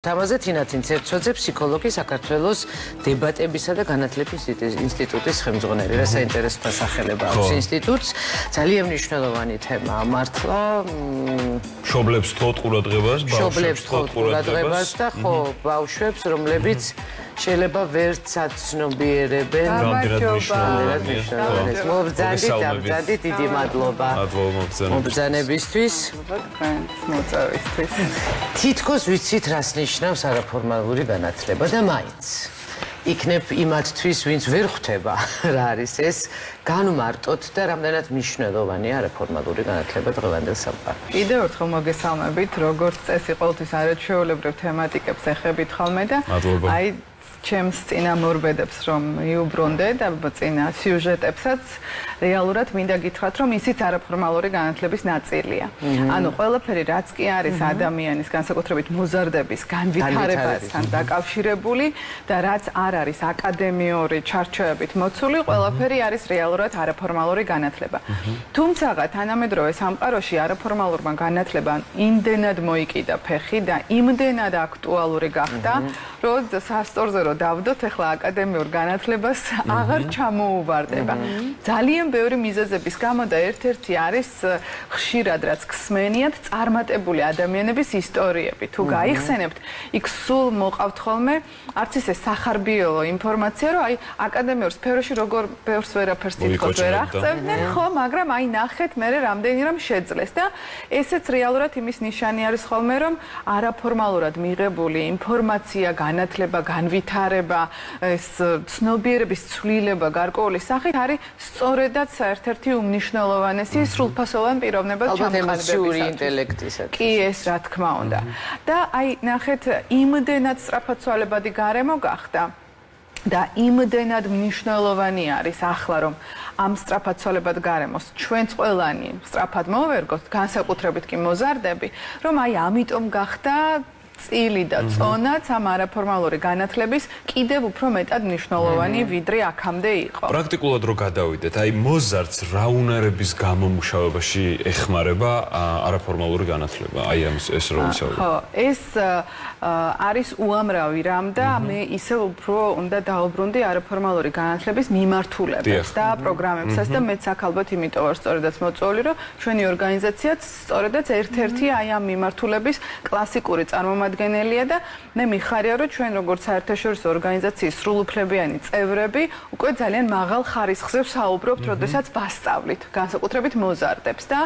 თამაზე თინათინ ცერცოძე ფსიქოლოგი საქართველოს დებატებისა და განათლების ინსტიტუტის ხელმძღვანელი. რა საინტერესო დასახელება აქვს ინსტიტუტს. ძალიან მნიშვნელოვანი თემაა მართლა. მშობლებს თხოვთ ყურადღებას, მშობლებს თხოვთ ყურადღებას და ხო, ბავშვებს, რომლებიც შეიძლება ვერც აცნობიერებენ. მობრძანდით, დიდი მადლობა. მობრძანებისთვის. თითქოს ვიცით რას ნიშნავს არაფორმალური განათლება და მაინც იქნებ იმათთვის, ვინც ვერ ხვდება რა არის ეს, განმარტოთ და რამდენად მნიშვნელოვანია არაფორმალური განათლება დღევანდელ სამყაროში. კიდევ ერთხელ მოგესალმებით, როგორც წესი ყოველთვის არაჩვეულებრივ თემატიკებს ეხებით ხოლმე და აი ჩემს წინამორბედებს რომ მიუბრუნდე და წინა სიუჟეტებსაც რეალურად მინდა გითხრათ რომ ისიც არაფორმალური განათლების ნაწილია. ანუ ყველაფერი რაც კი არის ადამიანის განსაკუთრებით მოზარდების განვითარებასთან დაკავშირებული და რაც არ არის აკადემიური ჩარჩოებით მოცული, ყველაფერი არის რეალურად არაფორმალური განათლება. თუმცა თანამედროვე სამყაროში არაფორმალურმა განათლებამ იმდენად მოიკიდა ფეხი და იმდენად აქტუალური გახდა, რომ სასწორზე დავდოთ ახლა აკადემიურ განათლებას აღარ ჩამოუვარდება. ძალიან ბევრი მიზეზების გამო და ერთ-ერთი არის ხშირად რაც ხსმენიათ წარმატებული ადამიანების ისტორიები. თუ გაიხსენებთ, იქ სულ მოყავთ ხოლმე არც ისე სახარბიელო ინფორმაცია, რომ აი აკადემიურ სფეროში როგორ ბევრს ვერაფერს თითქოს ვერ აღწევდნენ, ხო, მაგრამ აი ნახეთ მე რამდენი რამ შეძლეს და ესეც რეალურად იმის ნიშანი არის ხოლმე, რომ არაფორმალურად მიღებული ინფორმაცია, განათლება, განვითარება, ეს ცნობიერების ცვლილება გარკვეული სახით არის სწორედაც ერთ-ერთი უმნიშვნელოვანესი სრულფასოვან პიროვნებად ჩამოყალიბებისათვის. ინტელექტისა. კი, ეს რა თქმა უნდა. და აი ნახეთ, იმდენად სწრაფაცვალებადი გარემო გახდა და იმდენად მნიშვნელოვანი არის ახლა რომ ამ სწრაფაცვალებად გარემოს ჩვენც ყველანი სწრაფად მოვერგოთ, განსაკუთრებით კი მოზარდები, რომ აი ამიტომ გახდა წილი და წონაც ამ არაფორმალური განათლების კიდევ უფრო მეტად მნიშვნელოვანი ვიდრე აქამდე იყო. პრაქტიკულად რო გადავიდეთ, აი მოზარდს რა უნარების გამომუშავებაში ეხმარება არაფორმალური განათლება? აი ამ ეს რო ვისაუბრებ. ხო, ეს არის უამრავი რამ და მე ისევ უფრო უნდა დაუბრუნდი არაფორმალური განათლების მიმართულებას და პროგრამებსაც და მეც აქ ალბათ იმიტომ ვარ სწორედაც მოწვეული, რომ ჩვენი ორგანიზაციაც სწორედაც ერთ-ერთი აი ამ მიმართულების კლასიკური წარმომადგენელია და მე მიხარია რომ ჩვენ როგორც საერთაშორისო ორგანიზაციის სრულუფლებიანი წევრები უკვე ძალიან მაღალ ხარისხზე ვსაუბრობთ, როდესაც ვასწავლით განსაკუთრებით მოზარდებს და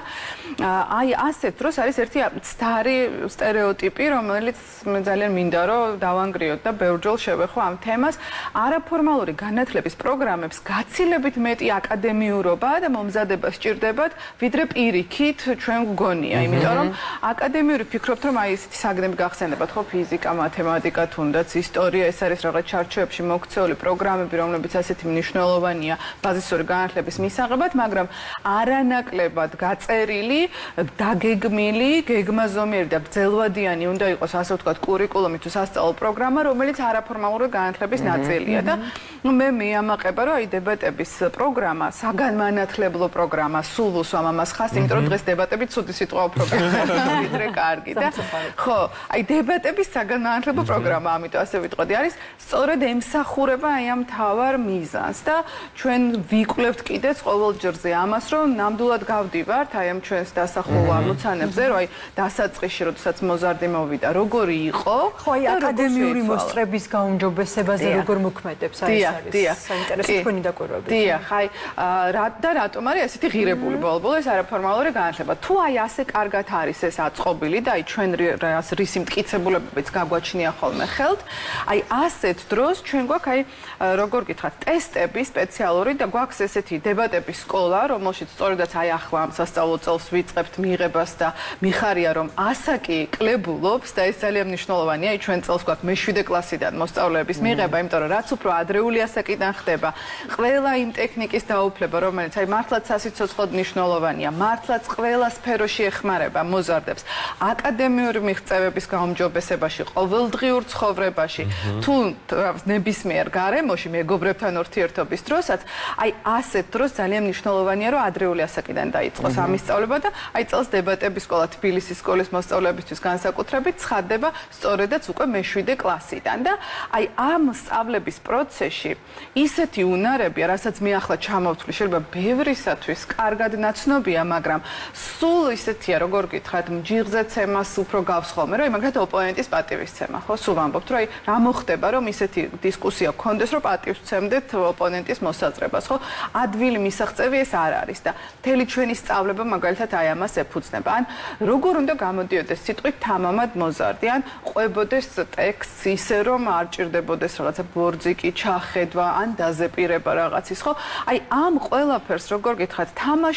აი ასეთ დროს არის ერთი მცდარი სტერეოტიპი, რომელიც მე ძალიან მინდა რომ დავანგრიოთ და ბევრჯერ შევეხო ამ თემას. არაფორმალური განათლების პროგრამებს გაცილებით მეტი აკადემიურობა და მომზადება სჭირდებათ, ვიდრე პირიქით ჩვენ გვგონია, იმიტომ რომ აკადემიური ფიქრობთ რომ აი ესეთი საგნები გახსენებათ, ხო, ფიზიკა, მათემატიკა, თუნდაც ისტორია, ეს არის რაღაც ჩარჩოებში მოქცეული პროგრამები, რომლებიც ასეთი მნიშვნელოვანია ბაზისური განათლების მისაღებად, მაგრამ არანაკლებად გაწერილი, დაგეგმილი, გეგმაზომიერი და ბრძელვადიანი უნდა იყოს, ასე ვთქვათ, კურიკულუმი თუ სასწავლო პროგრამა, რომელიც არაფორმალური განათლების ნაწილია და მე მეამაყება, რომ აი დებატების პროგრამა, საგანმანათლებლო პროგრამა, სულ ვუსვამ ამას ხაზს, იმიტომ რომ დღეს დებატები ცუდი სიტყვა უფრო ვიდრე კარგი და ხო, აი დებატების საგანმანათლებლო პროგრამა, ამიტომ ასე ვიტყოდი, არის სწორედ ემსახურება აი ამ მთავარ მიზანს და ჩვენ ვიკვლევთ კიდეც ყოველ ჯერზე ამას, რომ ნამდვილად გავდივართ აი ამ ჩვენს დასახულ ამოცანებზე, რომ აი დასაწყისში, როდესაც მოზარდი მოვიდა, როგორი იყო, ხო, აი აკადემიური მოსწრების გაუმჯობესებაზე როგორ მოქმედებს აი ეს არის საინტერესო თქვენი დაკვირვები. დიახ, აი და რატომ არის ასეთი ღირებული ბოლო-ბოლო ეს არაფორმალური განათლება? თუ აი ასე კარგად არის ეს აწყობილი და აი ჩვენ რისი მტკიცებულებებიც გაგვაჩნია ხოლმე ხელთ, აი ასეთ დროს ჩვენ გვაქვს აი როგორ გითხრათ, ტესტები სპეციალური და გვაქვს ესეთი დებატების სკოლა, რომელშიც სწორედაც აი ახლა ამ სასწავლო წელს ვიწყებთ მიღებას და მიხარია რომ ასაკი კლებულობს და ეს ძალიან მნიშვნელოვანია. აი ჩვენ წელს გვაქვს მე-7 კლასიდან მოსწავლეების მიღება, იმიტომ რომ რაც უფრო ადრეული ასაკიდან ხდება, ყველა იმ ტექნიკის დაუფლება, რომელიც აი მართლაც სასიცოცხლოდ მნიშვნელოვანია, მართლაც ყველა სფეროში ეხმარება მოზარდებს, აკადემიური მიღწევების გაუმჯობესებაში, ყოველდღიურ ცხოვრებაში, თუ ნებისმიერ გარემოში მეგობრებთან ურთიერთობის დროსაც, აი ასეთ დროს ძალიან მნიშვნელოვანია, რომ ადრეული ასაკიდან დაიწყოს ამის სწავლება და აი წელს დებატების სკოლა თბილისის სკოლის მოსწავლეებისთვის განსაკუთრებით ცხადდება სწორედაც უკვე მე-7 კლასიდან და აი ამ სწავლების პროცესში ისეთი უნარებია, რასაც მე ახლა ჩამოვთვლი, შეიძლება ბევრისათვის კარგად ნაცნობია, მაგრამ სულ ისეთია, როგორ გითხრათ, მჯიღზეცემას უფრო გავს ხოლმე, რომ მაგათ ოპონენტის პატივისცემა, ხო, სულ ვამბობთ, რომ აი რა მოხდება, რომ ისეთი დისკუსია გქონდეს, რომ პატივს ვცემდეთ ოპონენტის მოსაწრებას, ხო? ადვილი მისაღწევი ეს არ არის და მთელი ჩვენი სწავლება მაგალითად აი ამას ეფუძნება. ან როგორ უნდა გამოდიოდეს სიტყვით თამამად მოზარდი, ან ყვებოდეს ტექსტს ისე, რომ არ ჭირდებოდეს რაღაცა ბორძიკი, ჩახედვა, ან დაზეპირება რაღაცის, ხო? აი ამ ყველაფერს როგორ გითხრათ,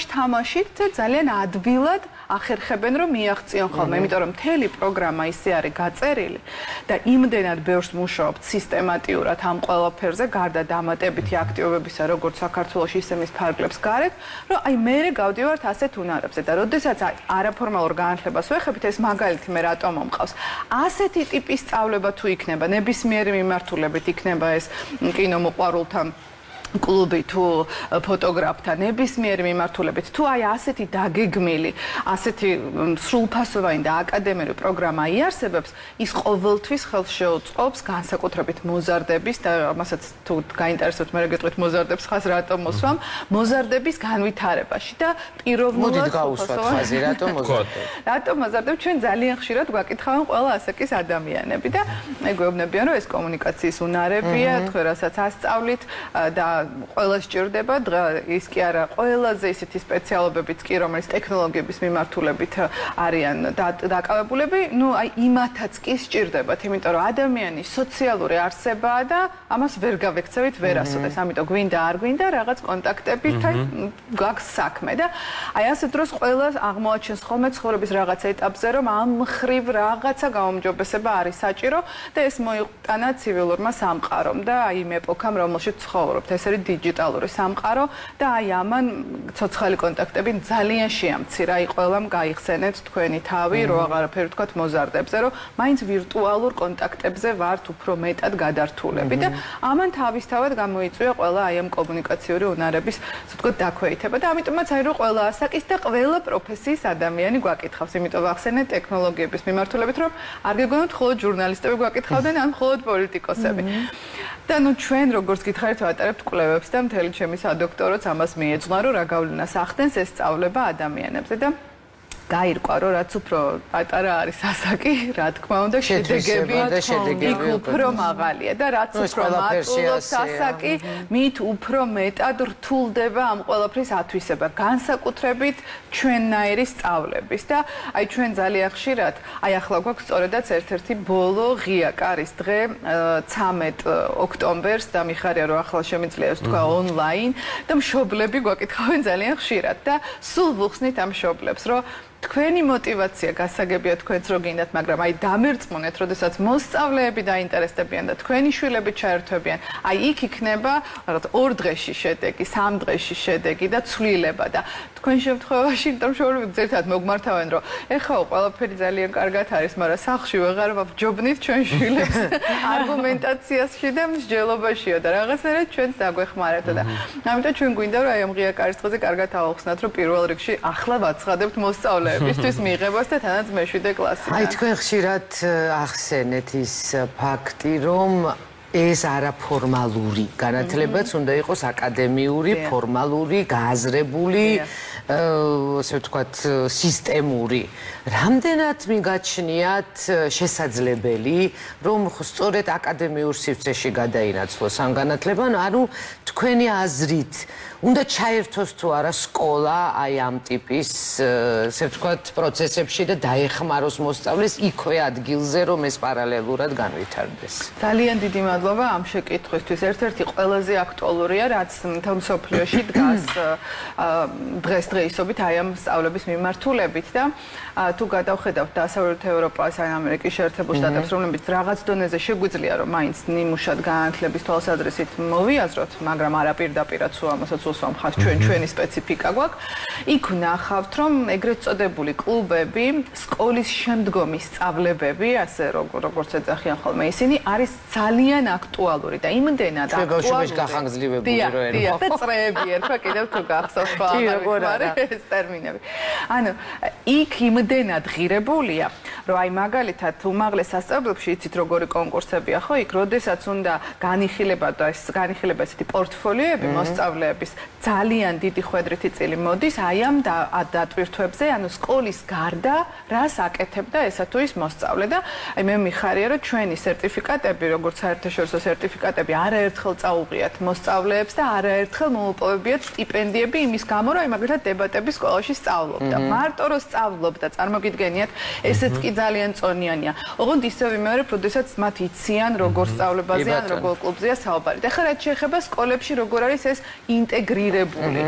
თამაშით ძალიან ადვილად ახერხებენ, რომ მიაღწიონ ხოლმე, იმიტომ რომ მთელი პროგრამა ისე არის გაწერილი და იმდენად ბევრს მუშაობთ სისტემატიურად ამ ყველაფერზე, გარდა დამატებითი აქტივობებისა, როგორც საქართველოში, ისე მის ფარგლებს გარეთ, რომ აი მე გავდივართ ასეთ უნარებზე და როდესაც არაფორმალურ განათლებას ვეხებით, ეს მაგალითი მე რატომ მომყავს. ასეთი ტიპის სწავლება თუ იქნება, ნებისმიერი მიმართულებით იქნება ეს კინომოყვარულთა კლუბი თუ ფოტოგრაფთა ნებისმიერი მიმართულებით თუ აი ასეთი დაგეგმილი, ასეთი სრულფასოვანი და აკადემიური პროგრამა იარსებებს, ის ყოველთვის ხელს შეუწყობს განსაკუთრებით მოზარდების და ამასაც თუ გაინტერესებთ მე გეტყვით მოზარდებს ხას რატომ მოსვამ, მოზარდების განვითარებაში და პიროვნულად მოდით გავუსვათ ხაზი, რატომ მოზარდები? რატომ მოზარდები? ჩვენ ძალიან ხშირად გვაკითხავენ ყველა ასაკის ადამიანები და გვეუბნებიან, რომ ეს კომუნიკაციის უნარებია, თქვენ რასაც ასწავლით და ყველა სჭირდება ის კი არა ყველაზე ისეთი სპეციალობებიც კი რომელიც ტექნოლოგიების მიმართულებით არიან დაკავებულები, ну აი იმათაც კი სჭირდებათ, იმიტომ რომ ადამიანი სოციალური არსებაა და ამას ვერ გავექცევით ვერასოდეს, ამიტომ გვინდა არ გვინდა რაღაც კონტაქტებთან გაქვს საქმე და აი ასეთ დროს ყველა აღმოაჩენს ხოლმე ცხოვრების რაღაც ეტაპზე, რომ ამ ხრივ რაღაცა გაუმჯობესება არის საჭირო და ეს მოიყვანა ცივილურმა სამყარომ და აი იმ ეპოქამ რომელშიც ცხოვრობთ. ეს არის დიჯიტალური სამყარო და აი ამან ცოცხალი კონტაქტები ძალიან შეამცირა. აი ყველამ გაიხსენეთ თქვენი თავი, რო აღარაფერი თქვათ მოზარდებზე, რომ მაინც ვირტუალურ კონტაქტებზე ვართ უფრო მეტად გადართულები და ამან თავისთავად გამოიწვია ყველა აი ამ კომუნიკაციური უნარების, ასე ვთქვათ, დაქვეითება და ამიტომაც აი რო ყველა ასაკის და ყველა პროფესიის ადამიანი გვაკითხავს, იმიტომ ვახსენე ტექნოლოგიების მიმართულებით, რომ არ გეგონოთ მხოლოდ ჟურნალისტები გვაკითხავდნენ, ან მხოლოდ პოლიტიკოსები. და ნუ ჩვენ როგორც გითხარით ვატარებთ კვლევებს და მთელი ჩემი სადოქტოროც ამას მიეძღვნა, რომ რა გავლენას ახდენს ეს სწავლება ადამიანებზე და გაირკვა, რომ რაც უფრო პატარა არის ასაკი, რა თქმა უნდა, შედეგები უფრო მაღალია და რაც უფრო მატულობს ასაკი, მით უფრო მეტად რთულდება ამ ყველაფრის ათვისება, განსაკუთრებით ჩვენნაირი სწავლების და აი ჩვენ ძალიან ხშირად, აი ახლა გვაქვს სწორედაც ერთ-ერთი ბოლო ღია კარის დღე 13 ოქტომბერს და მიხარია რომ ახლა შემიძლია ეს თქვა ონლაინ და მშობლები გვაკითხავენ ძალიან ხშირად და სულ ვუხსნით ამ მშობლებს, რომ თქვენი мотиваცია გასაგებია თქვენც რო გინდათ, მაგრამ აი დამერწმუნეთ, როდესაც მოსწავლეები დაინტერესდებიან და თქვენი შვილები ჩაერთვებიან, აი იქ იქნება რაღაც 2 დღეში შედეგი, 3 დღეში შედეგი და ცვლილება და თქვენ შემთხვევაში იმიტომ შორები ძირთად მოგმართავენ, რომ ეხლა ყველაფერი ძალიან კარგად არის, მაგრამ სახლში ვეღარ ვაბჯობნით ჩვენ შვილებს არგუმენტაციაში და მსჯელობაშიო და რაღაცნაირად ჩვენც დაგვეხმარებთ და ამიტომ ჩვენ გვინდა რომ აი ამ ღია კარის დღეზე კარგად ავახსნათ, რომ პირველ რიგში ახლა ვაცხადებთ მოსწავლეებისთვის მიიღებას და თანაც მე-7 კლასიდან. აი თქვენ ხშირად ახსენეთ ის ფაქტი, რომ ეს არაფორმალური განათლებაც უნდა იყოს აკადემიური, ფორმალური, გააზრებული, ასე ვთქვათ, სისტემური. რამდენად მიგაჩნიათ შესაძლებელი, რომ სწორედ აკადემიურ სივრცეში გადაინაცვლოს ამ განათლება, ანუ თქვენი აზრით უნდა ჩაერთოს თუ არა სკოლა აი ამ ტიპის, ასე ვთქვათ, პროცესებში და დაეხმაროს მოსწავლეს იქვე ადგილზე, რომ ეს პარალელურად განვითარდეს. ძალიან დიდი მადლობა ამ შეკითხვისთვის. ერთ-ერთი ყველაზე აქტუალურია, რაც მთელ მსოფლიოში დგას დღესდღეობით აი ამ სწავლების მიმართულებით და თუ გადავხედავთ დასავლეთ ევროპას, ან ამერიკის შეერთებულ შტატებს, რომლებიც რაღაც დონეზე შეგვიძლია რომ მაინც ნიმუშად განათლების თვალსაზრისით მოვიაზროთ, მაგრამ არა პირდაპირაც ამასაც უსვამ ხარს ჩვენი სპეციფიკა გვაქვს. იქ ვნახავთ, რომ ეგრეთ წოდებული კლუბები, სკოლის შემდგომი სწავლებები, ასე როგორც ეძახიან ხოლმე ისინი, არის ძალიან აქტუალური და იმდენად აქტუალური. გახანგრძლივებული რო ერქვა. დიახ, და წრეები ერქვა კიდევ თუ გახსოვს ყველა ეს ტერმინები. ანუ იქ იმდენად ღირებულია, რომ აი მაგალითად უმაღლეს სასწავლებლებში იცით როგორი კონკურსებია, ხო? იქ როდესაც უნდა განიხილება და ეს განიხილება ესეთი პორტფოლიოები მოსწავლეების ძალიან დიდი ხვედრითი წილი მოდის აი ამ დატვირთვებზე, ანუ სკოლის გარდა რას აკეთებდა ესა თუ ის მოსწავლე და აი მე მიხარია რომ ჩვენი სერტიფიკატები, როგორც საერთაშორისო სერტიფიკატები არაერთხელ წაუღიათ მოსწავლეებს და არაერთხელ მოუპოვებიათ სტიპენდიები იმის გამო, რომ აი მაგალითად დებატების სკოლაში სწავლობდა. მარტო რომ სწავლობდა, წარმოგიდგენიათ, ესეც კი ძალიან წონიანია. ოღონდ ისევ იმეორებ, როდესაც მათ იციან როგორ სწავლებაზე ან როგორ კლუბზეა საუბარი. და ხა რაც შეეხება სკოლებში როგორ არის ეს ინტეგრირებული.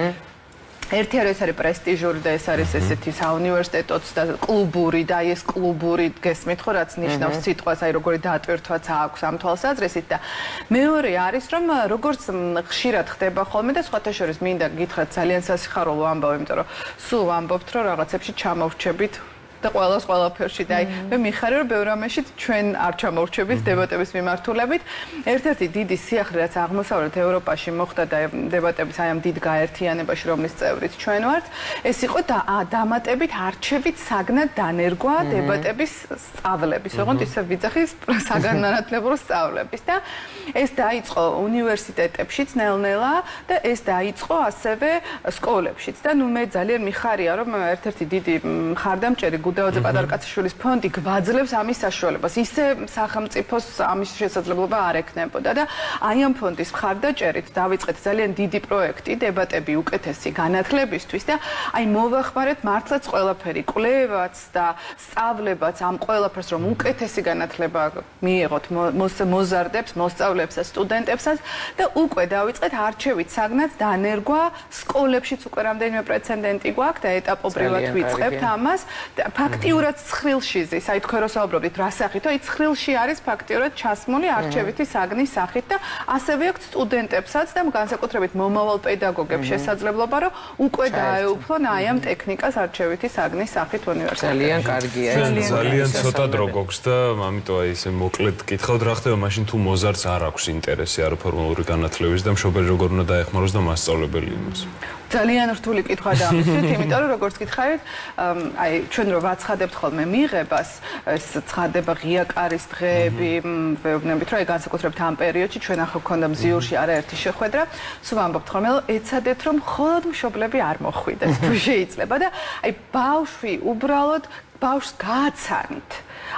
ერთი არის პრესტიჟური და ეს არის ესეთი საუნივერსიტეტოც და კლუბური და ეს კლუბური გესმით ხო რაც ნიშნავს სიტყვას აი როგორი დატვირთვაც აქვს ამ თვალსაზრისით და მეორე არის რომ როგორც ხშირად ხდება ხოლმე და სხვათა შორის მინდა გითხრათ ძალიან სასიხარულო ამბავი იმიტომ რომ სულ ვამბობთ რომ რაღაცებში ჩამოვრჩებით და ყველაფერში და აი მე მიხარია რომ ბევრ ამაში ჩვენ არ ჩამოვრჩებით დებატების მიმართულებით. ერთ-ერთი დიდი სიახლე რაც აღმოსავლეთ ევროპაში მოხდა და დებატების აი ამ დიდ გაერთიანებაში რომლის წევრიც ჩვენ ვართ, ეს იყო დამატებით არჩევით საგნად დანერგვა დებატების სწავლების. ოღონდ ისე ვიძახი საგანმანათლებლო სწავლების და ეს დაიწყო უნივერსიტეტებშიც ნელ-ნელა და ეს დაიწყო ასევე სკოლებშიც და ნუ მე ძალიან მიხარია რომ ერთ-ერთი დიდი მხარდამჭერი გუდაოძე პატარკაციშვილის ფონდი გვაძლევს ამის საშუალებას. ისე სახელმწიფოს ამის შესაძლებლობა არ ექნებოდა და აი ამ ფონდის მხარდაჭერით დავიწყეთ ძალიან დიდი პროექტი დებატები უკეთესი განათლებისთვის და აი მოვახმარეთ მართლაც ყველაფერი, კვლევაც და სწავლებაც ამ ყველაფერს რომ უკეთესი განათლება მიიღოთ მოზარდებს, მოსწავლეებს და სტუდენტებსაც და უკვე დავიწყეთ არჩევით საგნად დანერგვა სკოლებშიც უკვე რამდენიმე პრეცედენტი გვაქვს და ეტაპობრივად ვიწყებთ ამას. ფაქტიურად ცხრილში ზის, აი თქვენ რო საუბრობდით რა სახით, აი ცხრილში არის ფაქტიურად ჩასმული არჩევითი საგნის სახით და ასევე აქვს სტუდენტებსაც და განსაკუთრებით მომავალ პედაგოგებს შესაძლებლობა რომ უკვე დაეუფლონ აი ამ ტექნიკას არჩევითი საგნის სახით უნივერსიტეტში. ძალიან კარგია. ძალიან ცოტა დრო გვაქვს და ამიტომ აი ესე მოკლედ გითხავთ რა ხდება მაშინ თუ მოზარდს არ აქვს ინტერესი არაფორმალური განათლების და მშობელი როგორ უნდა დაეხმაროს და მასწავლებელი იმას. ძალიან რთული კითხვა დამისვით, იმიტომ რომ როგორც გითხარით, აი ჩვენ რო ვაცხადებთ ხოლმე მიღებას, ეს ცხადება ღია კარის დღეები, ვეუბნებით რომ აი განსაკუთრებით ამ პერიოდში ჩვენ ახლა გვქონდა მზიურში არაერთი შეხვედრა, სულ ამბობთ ხოლმე ეცადეთ რომ მხოლოდ მშობლები არ მოხვიდეს, თუ შეიძლება და აი ბავშვი უბრალოდ ბავშვს გააცანით.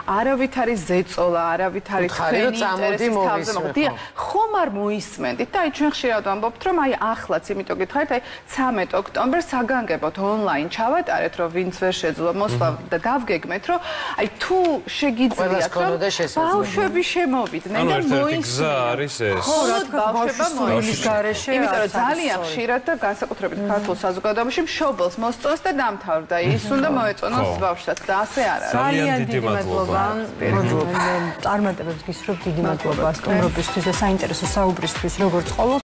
არავით არის ზეწოლა, არავით არის თქვენი ინტერესის თავზე მოხდი. ხომ არ მოისმენდით და აი ჩვენ ხშირად ვამბობთ რომ აი ახლაც, იმიტომ გითხარით, აი 13 ოქტომბერს საგანგებოდ ონლაინ ჩავატარეთ, რომ ვინც ვერ შეძლო მოსვლა და დავგეგმეთ, რომ აი თუ შეგიძლიათ რომ ბავშვები შემოვიდნენ და გზა არის ეს. ხო, ბავშვება მოისმენთ გარეშე. იმიტომ რომ ძალიან ხშირად და განსაკუთრებით ქართულ საზოგადოებაში მშობელს მოსწონს და დამთავრდა. ის უნდა მოეწონოს ბავშვსაც და ასე არ არის. ძალიან დიდი მადლობა. წარმატებებს გისურვებთ, დიდი მადლობა სტუმრობისთვის და საინტერესო საუბრისთვის, როგორც ყოველთვის.